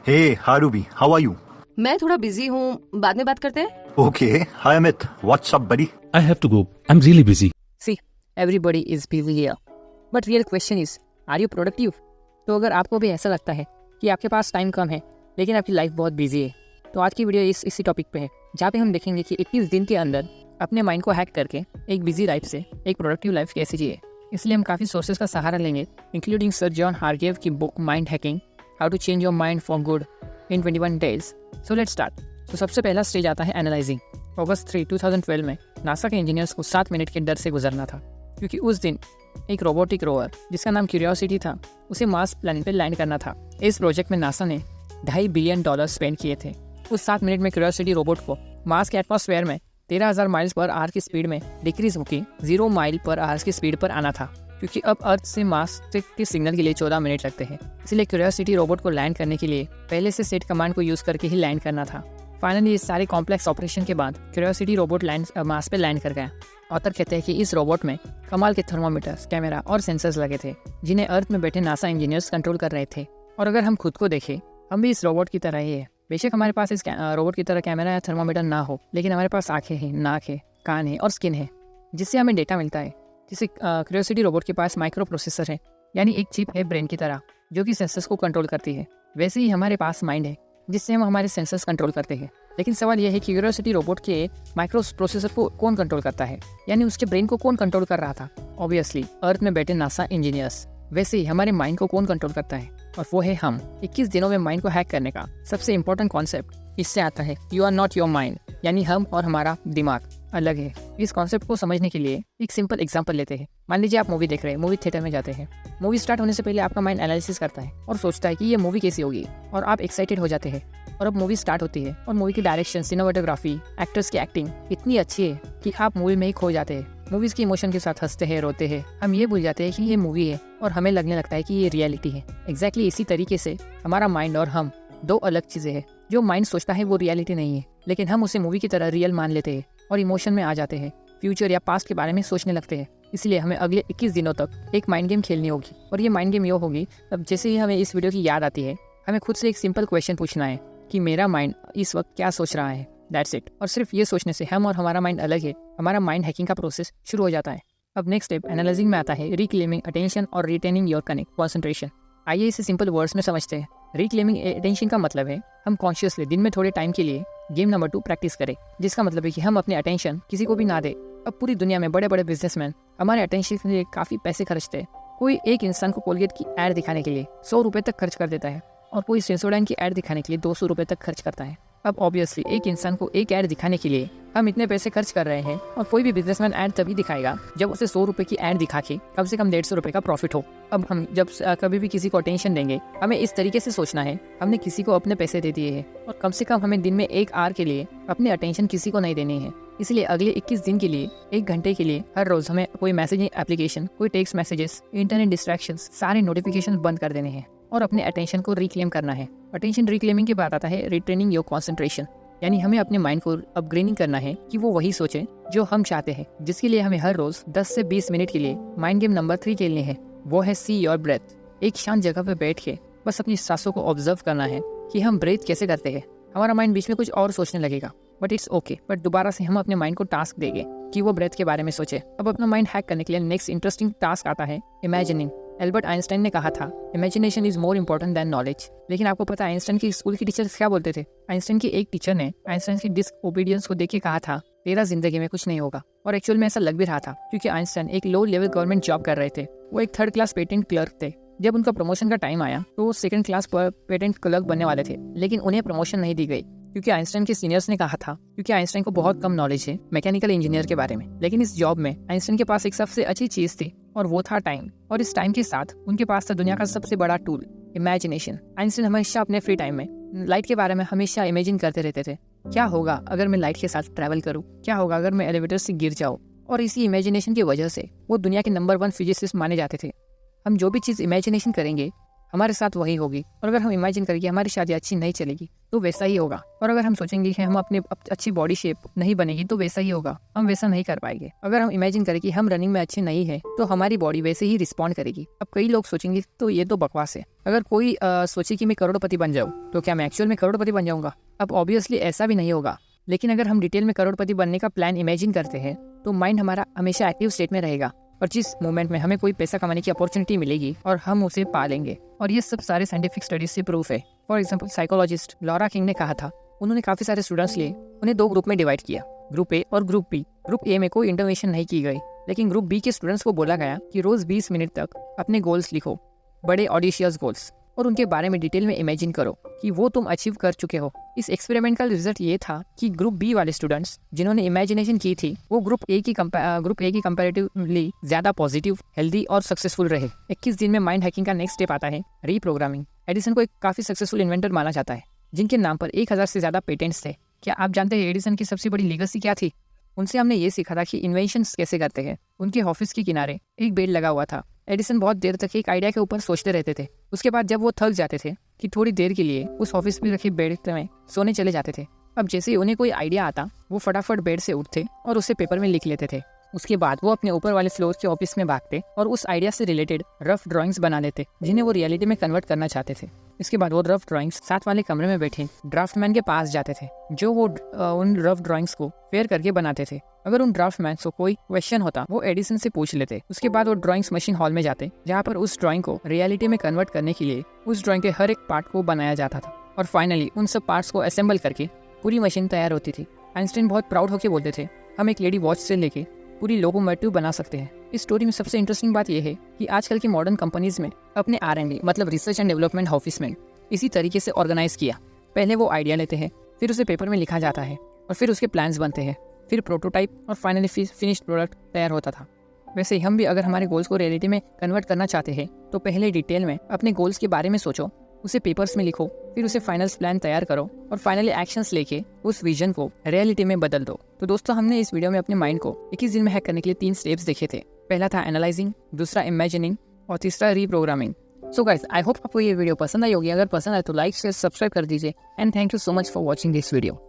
Hey, Harubi, how are you? मैं थोड़ा busy हूँ, बाद में बात करते हैं। Okay. Hi, Amit. What's up, buddy? I have to go. I'm really busy. See, everybody is busy here. But real question is, are you productive? तो अगर आपको भी ऐसा लगता है कि आपके पास टाइम कम है लेकिन आपकी लाइफ बहुत बिजी है, तो आज की वीडियो इसी टॉपिक पे है, जहाँ पे हम देखेंगे कि 21 दिन के अंदर अपने माइंड को हैक करके एक बिजी लाइफ से एक प्रोडक्टिव लाइफ कैसे जिए। इसलिए हम काफ़ी सोर्सेज का सहारा लेंगे, इंक्लूडिंग सर जॉन हार्ग्रेव की book mind hacking, how to change your mind for good in 21 days. So let's start. तो सबसे पहला स्टेज आता है एनालाइजिंग। अगस्त 3, 2012 में नासा के इंजीनियर्स को 7 मिनट के डर से गुजरना था, क्योंकि उस दिन एक रोबोटिक रोवर जिसका नाम क्यूरियोसिटी था, उसे मार्स प्लैनेट पर लैंड करना था। इस प्रोजेक्ट में नासा ने $2.5 बिलियन स्पेंड किए थे। उस 7 मिनट में क्यूरियोसिटी रोबोट को मार्स के एटमॉस्फेयर में 13,000 माइल्स पर आवर की स्पीड में डिक्रीज होकर 0 माइल पर आवर की स्पीड पर आना था, क्योंकि अब अर्थ से मार्स के सिग्नल के लिए 14 मिनट लगते हैं। इसलिए क्यूरियोसिटी रोबोट को लैंड करने के लिए पहले से सेट कमांड को यूज़ करके ही लैंड करना था। फाइनली इस सारे कॉम्प्लेक्स ऑपरेशन के बाद क्यूरियोसिटी रोबोट मार्स पे लैंड कर गया। ऑथर कहते हैं कि इस रोबोट में कमाल के थर्मोमीटर्स, कैमरा और सेंसर्स लगे थे, जिन्हें अर्थ में बैठे नासा इंजीनियर्स कंट्रोल कर रहे थे। और अगर हम खुद को देखें, हम भी इस रोबोट की तरह ही है। बेशक हमारे पास इस रोबोट की तरह कैमरा या थर्मोमीटर ना हो, लेकिन हमारे पास आंखें हैं, नाक है, कान है और स्किन है, जिससे हमें डेटा मिलता है। जैसे क्यूरियोसिटी रोबोट के पास माइक्रो प्रोसेसर है, यानी एक चिप है ब्रेन की तरह, जो कि सेंसर्स को कंट्रोल करती है। वैसे ही हमारे पास माइंड है, जिससे हम हमारे सेंसर्स कंट्रोल करते हैं। लेकिन सवाल यह है कि क्यूरियोसिटी रोबोट के माइक्रो प्रोसेसर को कौन कंट्रोल करता है, यानी उसके ब्रेन को कौन कंट्रोल कर रहा था? ऑब्वियसली अर्थ में बैठे नासा इंजीनियर्स। वैसे ही हमारे माइंड को कौन कंट्रोल करता है, और वो है हम। 21 दिनों में माइंड को हैक करने का सबसे इंपॉर्टेंट कॉन्सेप्ट इससे आता है, you are not your mind, यानी हम और हमारा दिमाग अलग है। इस कॉन्सेप्ट को समझने के लिए एक सिंपल एग्जांपल लेते हैं। मान लीजिए आप मूवी देख रहे हैं, मूवी थिएटर में जाते हैं। मूवी स्टार्ट होने से पहले आपका माइंड एनालिसिस करता है और सोचता है कि ये मूवी कैसी होगी, और आप एक्साइटेड हो जाते हैं। और अब मूवी स्टार्ट होती है और मूवी की डायरेक्शन, सिनेमेटोग्राफी, एक्टर्स की एक्टिंग इतनी अच्छी है कि आप मूवी में ही खो जाते हैं। मूवीज के इमोशन के साथ हंसते हैं, रोते हैं। हम ये भूल जाते हैं कि ये मूवी है और हमें लगने लगता है कि ये रियलिटी है। एग्जैक्टली इसी तरीके से हमारा माइंड और हम दो अलग चीजें हैं। जो माइंड सोचता है वो रियलिटी नहीं है, लेकिन हम उसे मूवी की तरह रियल मान लेते हैं और इमोशन में आ जाते हैं, फ्यूचर या पास्ट के बारे में सोचने लगते हैं। इसलिए हमें अगले 21 दिनों तक एक माइंड गेम खेलनी होगी। और ये माइंड गेम ये होगी, अब जैसे ही हमें इस वीडियो की याद आती है, हमें खुद से एक सिंपल क्वेश्चन पूछना है कि मेरा माइंड इस वक्त क्या सोच रहा है। That's it. और सिर्फ ये सोचने से हम और हमारा माइंड अलग है, हमारा माइंड हैकिंग का प्रोसेस शुरू हो जाता है। अब नेक्स्ट स्टेप एनालाइजिंग में आता है, रिक्लेमिंग अटेंशन और रिटेनिंग योर कंसंट्रेशन। आइए इसे सिंपल वर्ड्स में समझते हैं। रिक्लेमिंग अटेंशन का मतलब है हम कॉन्शियसली दिन में थोड़े टाइम के लिए गेम नंबर 2 प्रैक्टिस करें, जिसका मतलब है कि हम अपने अटेंशन किसी को भी ना दे। अब पूरी दुनिया में बड़े बड़े बिजनेसमैन हमारे अटेंशन के लिए काफ़ी पैसे खर्चते हैं। कोई एक इंसान को कोलगेट की ऐड दिखाने के लिए 100 रुपये तक खर्च कर देता है, और कोई सेंसोडाइन की ऐड दिखाने के लिए 200 रुपये तक खर्च करता है। अब ऑब्वियसली एक इंसान को एक ऐड दिखाने के लिए हम इतने पैसे खर्च कर रहे हैं, और कोई भी बिजनेसमैन ऐड तभी दिखाएगा जब उसे 100 रुपये की ऐड दिखा के कम से कम 150 रुपये का प्रॉफिट हो। अब हम जब कभी भी किसी को अटेंशन देंगे, हमें इस तरीके से सोचना है, हमने किसी को अपने पैसे दे दिए हैं, और कम से कम हमें दिन में 1 आवर के लिए अपनी अटेंशन किसी को नहीं देनी है। इसलिए अगले 21 दिन के लिए 1 घंटे के लिए हर रोज हमें कोई मैसेजिंग एप्लीकेशन, कोई टेक्स्ट मैसेजेस, इंटरनेट डिस्ट्रैक्शंस, सारे नोटिफिकेशन बंद कर देने हैं और अपने अटेंशन को रिक्लेम करना है। अटेंशन रिक्लेमिंग के बाद आता है रिट्रेनिंग योर कंसंट्रेशन, यानी हमें अपने माइंड को अपग्रेडिंग करना है कि वो वही सोचे जो हम चाहते हैं, जिसके लिए हमें हर रोज 10 से 20 मिनट के लिए माइंड गेम नंबर 3 खेलनी है। वो है सी योर ब्रेथ। एक शांत जगह पर बैठ के बस अपनी सांसों को ऑब्जर्व करना है कि हम ब्रेथ कैसे करते हैं। हमारा माइंड बीच में कुछ और सोचने लगेगा, बट इट्स ओके। बट दोबारा से हम अपने माइंड को टास्क देंगे कि वो ब्रेथ के बारे में सोचे। अब अपना माइंड हैक करने के लिए नेक्स्ट इंटरेस्टिंग टास्क आता है इमेजिनिंग। एल्बर्ट आइंस्टाइन ने कहा था, imagination is more important than knowledge. लेकिन आपको पता है आइंस्टाइन की स्कूल की टीचर्स क्या बोलते थे? आइंस्टाइन की एक टीचर ने आइंस्टाइन की डिसओबीडियंस को देख के कहा था, तेरा जिंदगी में कुछ नहीं होगा। और एक्चुअल में ऐसा लग भी रहा था, क्योंकि आइंस्टाइन एक लो लेवल गवर्नमेंट जॉब कर रहे थे। वो एक 3rd क्लास पेटेंट क्लर्क थे। जब उनका प्रमोशन का टाइम आया तो वो 2nd क्लास पर पेटेंट क्लर्क बनने वाले थे, लेकिन उन्हें प्रमोशन नहीं दी गई, क्योंकि आइंस्टाइन के सीनियर्स ने कहा था, क्योंकि आइंस्टाइन को बहुत कम नॉलेज है मैकेनिकल इंजीनियर के बारे में। लेकिन इस जॉब में आइंस्टाइन के पास एक सबसे अच्छी चीज थी, और वो था टाइम। और इस टाइम के साथ उनके पास था दुनिया का सबसे बड़ा टूल, इमेजिनेशन। आइंस्टाइन हमेशा अपने फ्री टाइम में लाइट के बारे में हमेशा इमेजिन करते रहते थे। क्या होगा अगर मैं लाइट के साथ ट्रैवल करूँ? क्या होगा अगर मैं एलिवेटर से गिर जाऊँ? और इसी इमेजिनेशन की वजह से वो दुनिया के नंबर 1 फिजिसिस्ट माने जाते थे। हम जो भी चीज़ इमेजिनेशन करेंगे, हमारे साथ वही होगी। और अगर हम इमेजिन करें कि हमारी शादी अच्छी नहीं चलेगी तो वैसा ही होगा। और अगर हम सोचेंगे कि हम अपने अच्छी बॉडी शेप नहीं बनेगी तो वैसा ही होगा, हम वैसा नहीं कर पाएंगे। अगर हम इमेजिन करें कि हम रनिंग में अच्छे नहीं है तो हमारी बॉडी वैसे ही रिस्पॉन्ड करेगी। अब कई लोग सोचेंगे तो ये तो बकवास है। अगर कोई सोचे कि मैं करोड़पति बन जाऊँ तो क्या मैं एक्चुअल में करोड़पति बन जाऊंगा? अब ऑब्वियसली ऐसा भी नहीं होगा। लेकिन अगर हम डिटेल में करोड़पति बनने का प्लान इमेजिन करते हैं तो माइंड हमारा हमेशा एक्टिव स्टेट में रहेगा और जिस मोमेंट में हमें कोई पैसा कमाने की अपॉर्चुनिटी मिलेगी और हम उसे पा लेंगे। और ये सब सारे साइंटिफिक स्टडीज से प्रूफ है। For example psychologist Laura king ने कहा था, उन्होंने काफी सारे स्टूडेंट्स लिए, उन्हें 2 ग्रुप में डिवाइड किया, ग्रुप ए और ग्रुप बी। ग्रुप ए में कोई इंटरवेंशन नहीं की गई, लेकिन ग्रुप बी के स्टूडेंट्स को बोला गया कि रोज 20 मिनट तक अपने गोल्स लिखो, बड़े ऑडिशियस गोल्स, और उनके बारे में डिटेल में इमेजिन करो कि वो तुम अचीव कर चुके हो। इस एक्सपेरिमेंट का रिजल्ट ये था कि ग्रुप बी वाले स्टूडेंट्स जिन्होंने इमेजिनेशन की थी वो ग्रुप ए की कंपैरेटिवली ज्यादा पॉजिटिव, हेल्दी और सक्सेसफुल रहे। 21 दिन में माइंड हैकिंग का नेक्स्ट स्टेप आता है रीप्रोग्रामिंग। एडिसन को एक काफी सक्सेसफुल इन्वेंटर माना जाता है जिनके नाम पर 1000 से ज्यादा पेटेंट्स थे। क्या आप जानते हैं एडिसन की सबसे बड़ी लीगेसी क्या थी? उनसे हमने ये सीखा था कि इन्वेंशंस कैसे करते हैं। उनके ऑफिस के किनारे एक बेड लगा हुआ था। एडिसन बहुत देर तक एक आइडिया के ऊपर सोचते रहते थे। उसके बाद जब वो थक जाते थे कि थोड़ी देर के लिए उस ऑफिस में रखे बेड में सोने चले जाते थे। अब जैसे ही उन्हें कोई आइडिया आता वो फटाफट बेड से उठते और उसे पेपर में लिख लेते थे। उसके बाद वो अपने ऊपर वाले फ्लोर के ऑफिस में भागते और उस आइडिया से रिलेटेड रफ ड्राइंग्स बना लेते जिन्हें वो रियलिटी में कन्वर्ट करना चाहते थे। इसके बाद वो रफ ड्राइंग्स साथ वाले कमरे में बैठे ड्राफ्टमैन के पास जाते थे जो वो उन रफ ड्राइंग्स को फेयर करके बनाते थे। अगर उन ड्राफ्टमैन को कोई क्वेश्चन होता वो एडिसन से पूछ लेते। उसके बाद वो ड्राइंग्स मशीन हॉल में जाते जहाँ पर उस ड्राइंग को रियलिटी में कन्वर्ट करने के लिए उस ड्राइंग के हर एक पार्ट को बनाया जाता था और फाइनली उन सब पार्ट्स को असेंबल करके पूरी मशीन तैयार होती थी। आइंस्टाइन बहुत प्राउड होकर बोलते थे, हम एक लेडी वॉच से लेके पूरी लोकोमोटिव बना सकते हैं। इस स्टोरी में सबसे इंटरेस्टिंग बात यह है कि आजकल की मॉडर्न कंपनीज में अपने R&D मतलब रिसर्च एंड डेवलपमेंट ऑफिस में इसी तरीके से ऑर्गेनाइज किया। पहले वो आइडिया लेते हैं, फिर उसे पेपर में लिखा जाता है और फिर उसके प्लान्स बनते हैं, फिर प्रोटोटाइप और फाइनली फिनिश्ड प्रोडक्ट तैयार होता था। वैसे ही हम भी अगर हमारे गोल्स को रियलिटी में कन्वर्ट करना चाहते हैं तो पहले डिटेल में अपने गोल्स के बारे में सोचो, उसे पेपर्स में लिखो, फिर उसे फाइनल प्लान तैयार करो और फाइनली एक्शंस लेके उस विजन को रियलिटी में बदल दो। तो दोस्तों, हमने इस वीडियो में अपने माइंड को 21 दिन में हैक करने के लिए 3 स्टेप्स देखे थे। पहला था एनालाइजिंग, दूसरा इमेजिनिंग और तीसरा reprogramming. So guys, I hope आपको ये वीडियो पसंद आई होगी। अगर पसंद आए तो लाइक शेयर सब्सक्राइब कर दीजिए and thank you so much for watching this video.